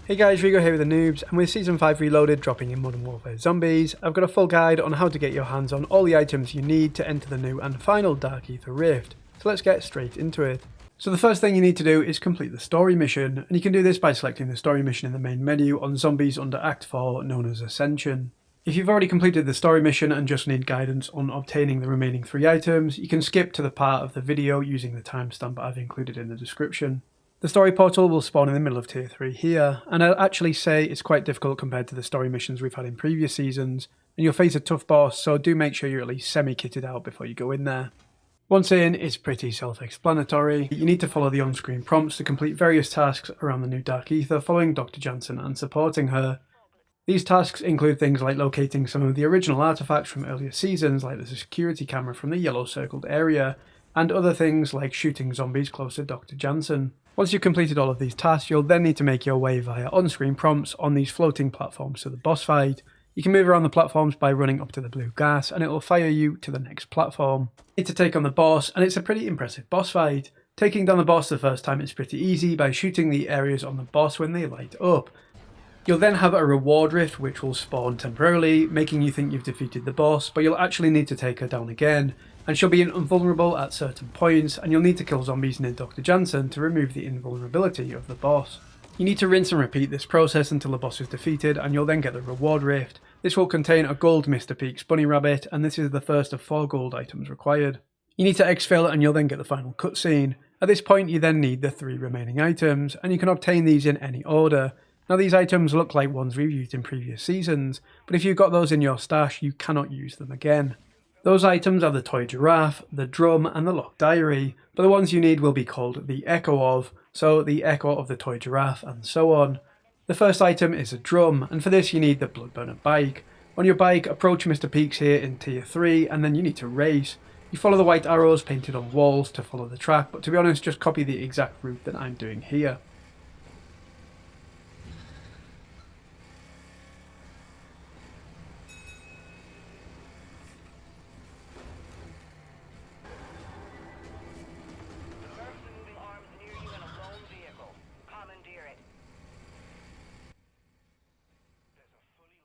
Hey guys, Rigo here with TheNewbs, and with Season 5 Reloaded dropping in Modern Warfare Zombies, I've got a full guide on how to get your hands on all the items you need to enter the new and final Dark Aether Rift. So let's get straight into it. So the first thing you need to do is complete the story mission, and you can do this by selecting the story mission in the main menu on Zombies under Act 4, known as Ascension. If you've already completed the story mission and just need guidance on obtaining the remaining 3 items, you can skip to the part of the video using the timestamp I've included in the description. The story portal will spawn in the middle of Tier 3 here, and I'll actually say it's quite difficult compared to the story missions we've had in previous seasons, and you'll face a tough boss, so do make sure you're at least semi-kitted out before you go in there. Once in, it's pretty self-explanatory. You need to follow the on-screen prompts to complete various tasks around the new Dark Aether following Dr. Jansen and supporting her. These tasks include things like locating some of the original artifacts from earlier seasons, like the security camera from the yellow circled area, and other things like shooting zombies close to Dr. Jansen. Once you've completed all of these tasks, you'll then need to make your way via on-screen prompts on these floating platforms to the boss fight. You can move around the platforms by running up to the blue gas, and it will fire you to the next platform. You need to take on the boss, and it's a pretty impressive boss fight. Taking down the boss the first time is pretty easy by shooting the areas on the boss when they light up. You'll then have a reward rift which will spawn temporarily, making you think you've defeated the boss, but you'll actually need to take her down again, and she'll be invulnerable at certain points, and you'll need to kill zombies near Dr. Jansen to remove the invulnerability of the boss. You need to rinse and repeat this process until the boss is defeated, and you'll then get the reward rift. This will contain a gold Mr. Peaks bunny rabbit, and this is the first of 4 gold items required. You need to exfil and you'll then get the final cutscene. At this point you then need the 3 remaining items, and you can obtain these in any order. Now these items look like ones we've used in previous seasons, but if you've got those in your stash you cannot use them again. Those items are the toy giraffe, the drum and the locked diary, but the ones you need will be called the echo of, so the echo of the toy giraffe and so on. The first item is a drum, and for this you need the Bloodburner bike. On your bike, approach Mr. Peaks here in Tier 3 and then you need to race. You follow the white arrows painted on walls to follow the track, but to be honest just copy the exact route that I'm doing here.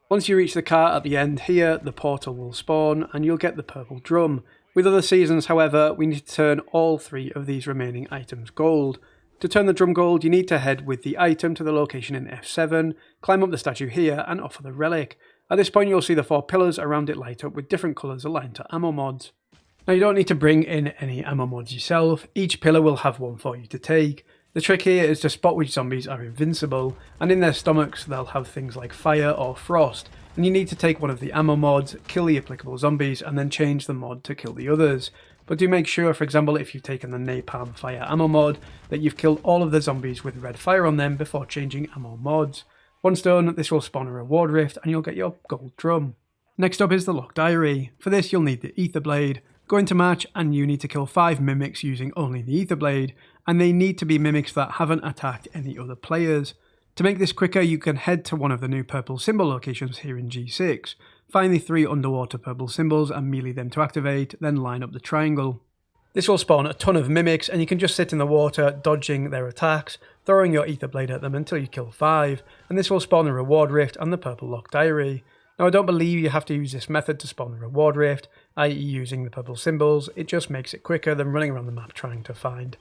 Once you reach the car at the end here, the portal will spawn and you'll get the purple drum. With other seasons, however, we need to turn all 3 of these remaining items gold. To turn the drum gold, you need to head with the item to the location in F7, climb up the statue here and offer the relic. At this point you'll see the 4 pillars around it light up with different colours aligned to ammo mods. Now you don't need to bring in any ammo mods yourself, each pillar will have one for you to take. The trick here is to spot which zombies are invincible, and in their stomachs they'll have things like fire or frost, and you need to take one of the ammo mods, kill the applicable zombies, and then change the mod to kill the others. But do make sure, for example, if you've taken the napalm fire ammo mod, that you've killed all of the zombies with red fire on them before changing ammo mods. Once done, this will spawn a reward rift and you'll get your gold drum. Next up is the locked diary. For this you'll need the ether blade. Go into match and you need to kill 5 mimics using only the ether blade, and they need to be mimics that haven't attacked any other players. To make this quicker you can head to one of the new purple symbol locations here in G6, find the 3 underwater purple symbols and melee them to activate, then line up the triangle. This will spawn a ton of mimics and you can just sit in the water dodging their attacks, throwing your ether blade at them until you kill 5, and this will spawn the reward rift and the purple locked diary. Now I don't believe you have to use this method to spawn the reward rift, i.e. using the purple symbols, it just makes it quicker than running around the map trying to find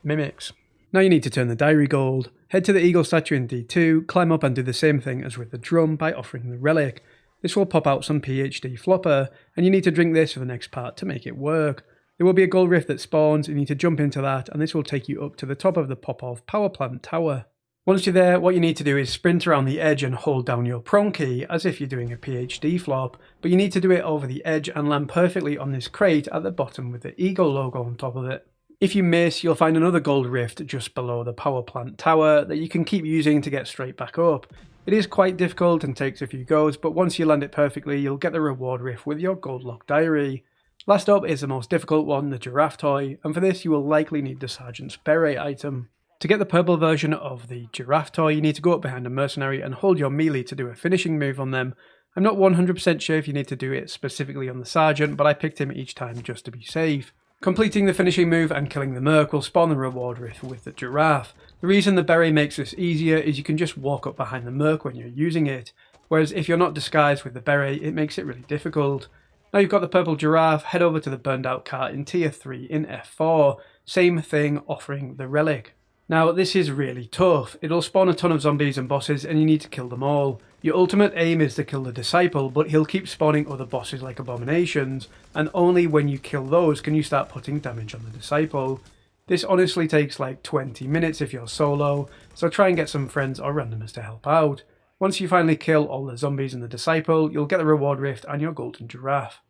mimics. Now you need to turn the diary gold, head to the eagle statue in D2, climb up and do the same thing as with the drum by offering the relic. This will pop out some PhD flopper, and you need to drink this for the next part to make it work. There will be a gold rift that spawns, you need to jump into that, and this will take you up to the top of the Popov power plant tower. Once you're there, what you need to do is sprint around the edge and hold down your prone key as if you're doing a PhD flop, but you need to do it over the edge and land perfectly on this crate at the bottom with the Eagle logo on top of it. If you miss, you'll find another gold rift just below the power plant tower that you can keep using to get straight back up. It is quite difficult and takes a few goes, but once you land it perfectly, you'll get the reward rift with your gold locked diary. Last up is the most difficult one, the giraffe toy, and for this you will likely need the Sergeant's Beret item. To get the purple version of the giraffe toy, you need to go up behind a mercenary and hold your melee to do a finishing move on them. I'm not 100% sure if you need to do it specifically on the Sergeant, but I picked him each time just to be safe. Completing the finishing move and killing the merc will spawn the reward rift with the giraffe. The reason the beret makes this easier is you can just walk up behind the merc when you're using it, whereas if you're not disguised with the beret, it makes it really difficult. Now you've got the purple giraffe, head over to the burned out cart in tier 3 in F4, same thing offering the relic. Now this is really tough, it'll spawn a ton of zombies and bosses and you need to kill them all. Your ultimate aim is to kill the disciple, but he'll keep spawning other bosses like abominations, and only when you kill those can you start putting damage on the disciple. This honestly takes like 20 minutes if you're solo, so try and get some friends or randomers to help out. Once you finally kill all the zombies and the disciple, you'll get the reward rift and your golden giraffe.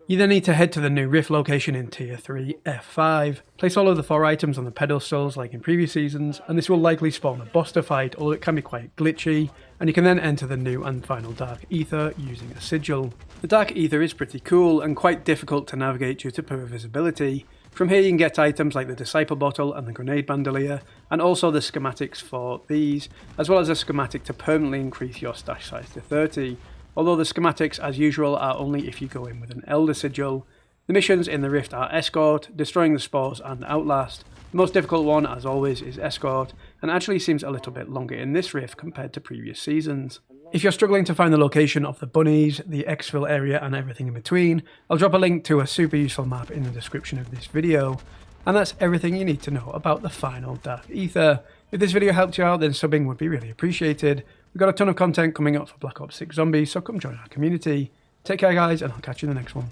You then need to head to the new rift location in tier 3, F5. Place all of the 4 items on the pedestals like in previous seasons, and this will likely spawn a boss to fight, although it can be quite glitchy, and you can then enter the new and final Dark Aether using a sigil. The Dark Aether is pretty cool and quite difficult to navigate due to poor visibility. From here you can get items like the Disciple Bottle and the Grenade Bandolier, and also the schematics for these, as well as a schematic to permanently increase your stash size to 30. Although the schematics, as usual, are only if you go in with an Elder Sigil. The missions in the Rift are Escort, Destroying the Spores and Outlast. The most difficult one, as always, is Escort, and actually seems a little bit longer in this Rift compared to previous seasons. If you're struggling to find the location of the bunnies, the exfil area and everything in between, I'll drop a link to a super useful map in the description of this video. And that's everything you need to know about the final Dark Aether. If this video helped you out, then subbing would be really appreciated. We've got a ton of content coming up for Black Ops 6 Zombies, so come join our community. Take care guys, and I'll catch you in the next one.